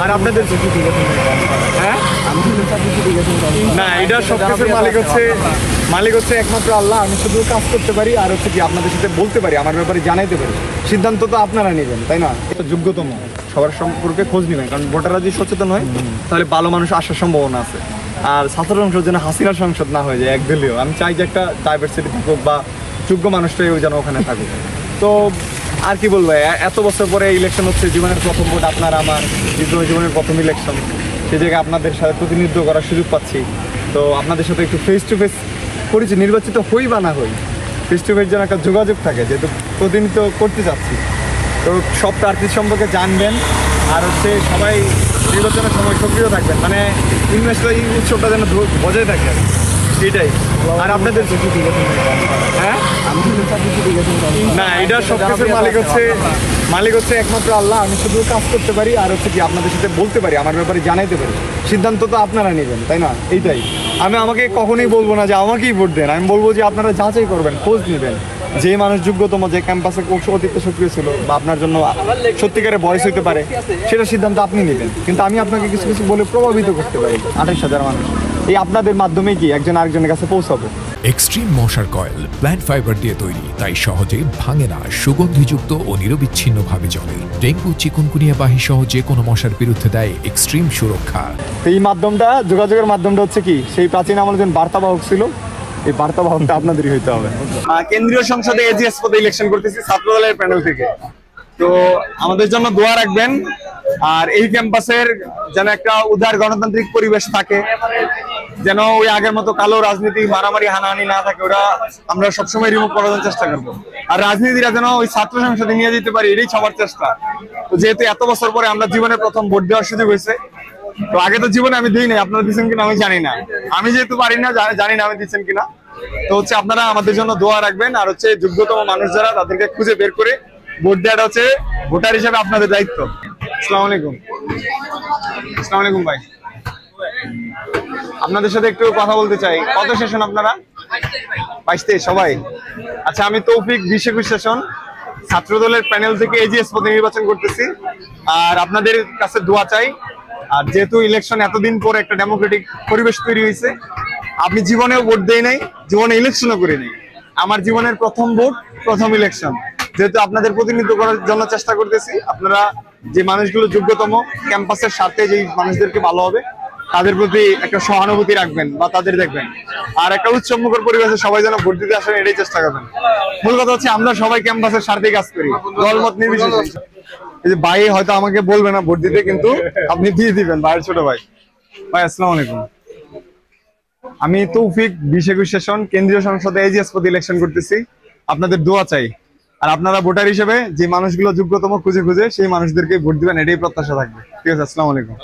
আর আপনাদের হ্যাঁ না, এটা সবকিছুর মালিক হচ্ছে একমাত্র আল্লাহ। আমি শুধু কাজ করতে পারি আর হচ্ছে কি আপনাদের সাথে বলতে পারি, আমার ব্যাপারে জানাইতে পারি। সিদ্ধান্ত তো আপনারা নেবেন, তাই না? এটা যোগ্যতম সবার সম্পর্কে খোঁজ নেবেন, কারণ ভোটাররা যদি সচেতন হয় তাহলে ভালো মানুষ আসার সম্ভাবনা আছে। আর ছাত্র সংসদ যেন হাসিনার সংসদ না হয়ে যায় একদলীয়। আমি চাই যে একটা ডাইভার্সিটি থাকুক বা যোগ্য মানুষটাই যেন ওখানে থাকুক। তো আর কি বলবো, এত বছর পরে ইলেকশন হচ্ছে, জীবনের প্রথম ভোট আপনার আমার, জীবনের প্রথম ইলেকশন। সেই জায়গায় আপনাদের সাথে প্রতিনিধিত্ব করার সুযোগ পাচ্ছি। তো আপনাদের সাথে একটু ফেস টু ফেস করেছি, নির্বাচিত হই বা না হই, ফেস টু ফেস যেন একটা যোগাযোগ থাকে, যেহেতু প্রতিনিধিত্ব করতে চাচ্ছি। তো সব প্রার্থী সম্পর্কে জানবেন আর হচ্ছে সবাই নির্বাচনের সময় সক্রিয় থাকবেন, মানে এই উৎসবটা যেন বজায় থাকে, এটাই। আর আপনাদের হ্যাঁ না, এটা সবকিছুর মালিক হচ্ছে একমাত্র আল্লাহ। আমি শুধু কাজ করতে পারি আর হচ্ছে কি আপনাদের সাথে বলতে পারি, আমার ব্যাপারে জানাইতে পারি। সিদ্ধান্ত তো আপনারা নেবেন, তাই না? এইটাই। আমাকে কখনোই বলবো না যে আমাকেই ভোট দেন, আমি বলবো যে আপনারা যাচাই করবেন, খোঁজ নেবেন, যে মানুষ যোগ্যতম, যে ক্যাম্পাসে অতীতে সক্রিয় ছিল বা আপনার জন্য সত্যিকারের বয়স হইতে পারে, সেটা সিদ্ধান্ত আপনি নেবেন। কিন্তু আমি আপনাকে কিছু কিছু বলে প্রভাবিত করতে পারি। 28,000 মানুষ এই আপনাদের মাধ্যমে কি একজন আরেকজনের কাছে পৌঁছাবো। এক্সট্রিম মশার কয়েল প্ল্যান্ট ফাইবার দিয়ে তৈরি, তাই সহজে ভাঙে না, সুগন্ধিযুক্ত ও নিরবিচ্ছিন্নভাবে জ্বলে। ডেঙ্গু, চিকুনগুনিয়া বাহি সহ যে কোনো মশার বিরুদ্ধে দেয় এক্সট্রিম সুরক্ষা। এই মাধ্যমটা, যোগাযোগের মাধ্যমটা হচ্ছে কি, সেই প্রাচীন আমলের যে বার্তাবাহক ছিল, এই বার্তাবাহকটা আপনাদেরই হইতে হবে। কেন্দ্রীয় সংসদে এজিএস পদে ইলেকশন করতেছি ছাত্র দলের প্যানেল থেকে। তো আমাদের জন্য দোয়া রাখবেন। আর এই ক্যাম্পাসের যেন একটা উদার গণতান্ত্রিক পরিবেশ থাকে, যেন ওই আগের মতো কালো রাজনীতি, মারামারি, হানাহানি না থাকে, ওরা আমরা সবসময় রিমুভ করার চেষ্টা করবো। আর রাজনীতিরা যেন ওই ছাত্র সংসদে নিয়ে যেতে পারি, এটাই সবার চেষ্টা। তো যেহেতু এত বছর পরে আমরা জীবনে প্রথম ভোট দেওয়ার সুযোগ হয়েছে, তো আগে তো জীবনে আমি দিই নাই, আপনারা দিচ্ছেন কিনা আমি জানি না, আমি যেহেতু পারি না, জানি না আমি দিচ্ছেন কিনা। তো হচ্ছে আপনারা আমাদের জন্য দোয়া রাখবেন। আর হচ্ছে যোগ্যতম মানুষ যারা, তাদেরকে খুঁজে বের করে ভোট দেওয়াটা হচ্ছে ভোটার হিসেবে আপনাদের দায়িত্ব। আসসালামু আলাইকুম। আসসালামু আলাইকুম ভাই, আপনাদের সাথে একটু কথা বলতে চাই। কত সেশন আপনারা? 22 সবাই? আচ্ছা, আমি তৌফিক 20-21 সেশন ছাত্র দলের প্যানেল থেকে এজিএস পদে নির্বাচন করতেছি। আর আপনাদের কাছে দোয়া চাই। আর যেহেতু ইলেকশন এতদিন পর একটা ডেমোক্রেটিক পরিবেশ তৈরি হয়েছে, আমি জীবনেও ভোট দেই নাই, জীবনে ইলেকশনও করি নাই, আমার জীবনের প্রথম ভোট, প্রথম ইলেকশন। যেহেতু আপনাদের প্রতিনিধিত্ব করার জন্য চেষ্টা করতেছি, আপনারা যে মানুষগুলো যোগ্যতম, ক্যাম্পাসের স্বার্থে যেই মানুষদেরকে ভালো হবে, তাদের প্রতি একটা সহানুভূতি রাখবেন বা তাদের দেখবেন। আর একটা উৎসবমুখর পরিবেশে সবাই যেন ভোট দিতে আসেন, এটাই চেষ্টা করবেন। মূল কথা হচ্ছে আমরা সবাই ক্যাম্পাসের স্বার্থে কাজ করি, দলমত নির্বিশেষে। এই যে ভাই হয়তো আমাকে বলবে না ভোট দিতে, কিন্তু আপনি দিয়ে দিবেন, ভাইয়ের ছোট ভাই। ভাই আসসালামু আলাইকুম। আমি তৌফিক 20-21 সেশন কেন্দ্রীয় সংসদে এজিএস পদে ইলেকশন করতেছি। আপনাদের দোয়া চাই। আর আপনারা ভোটার হিসেবে যে মানুষগুলো যোগ্যতম খুঁজে সেই মানুষদেরকে ভোট দিবেন, এটাই প্রত্যাশা থাকবে। ঠিক আছে, আসসালামু আলাইকুম।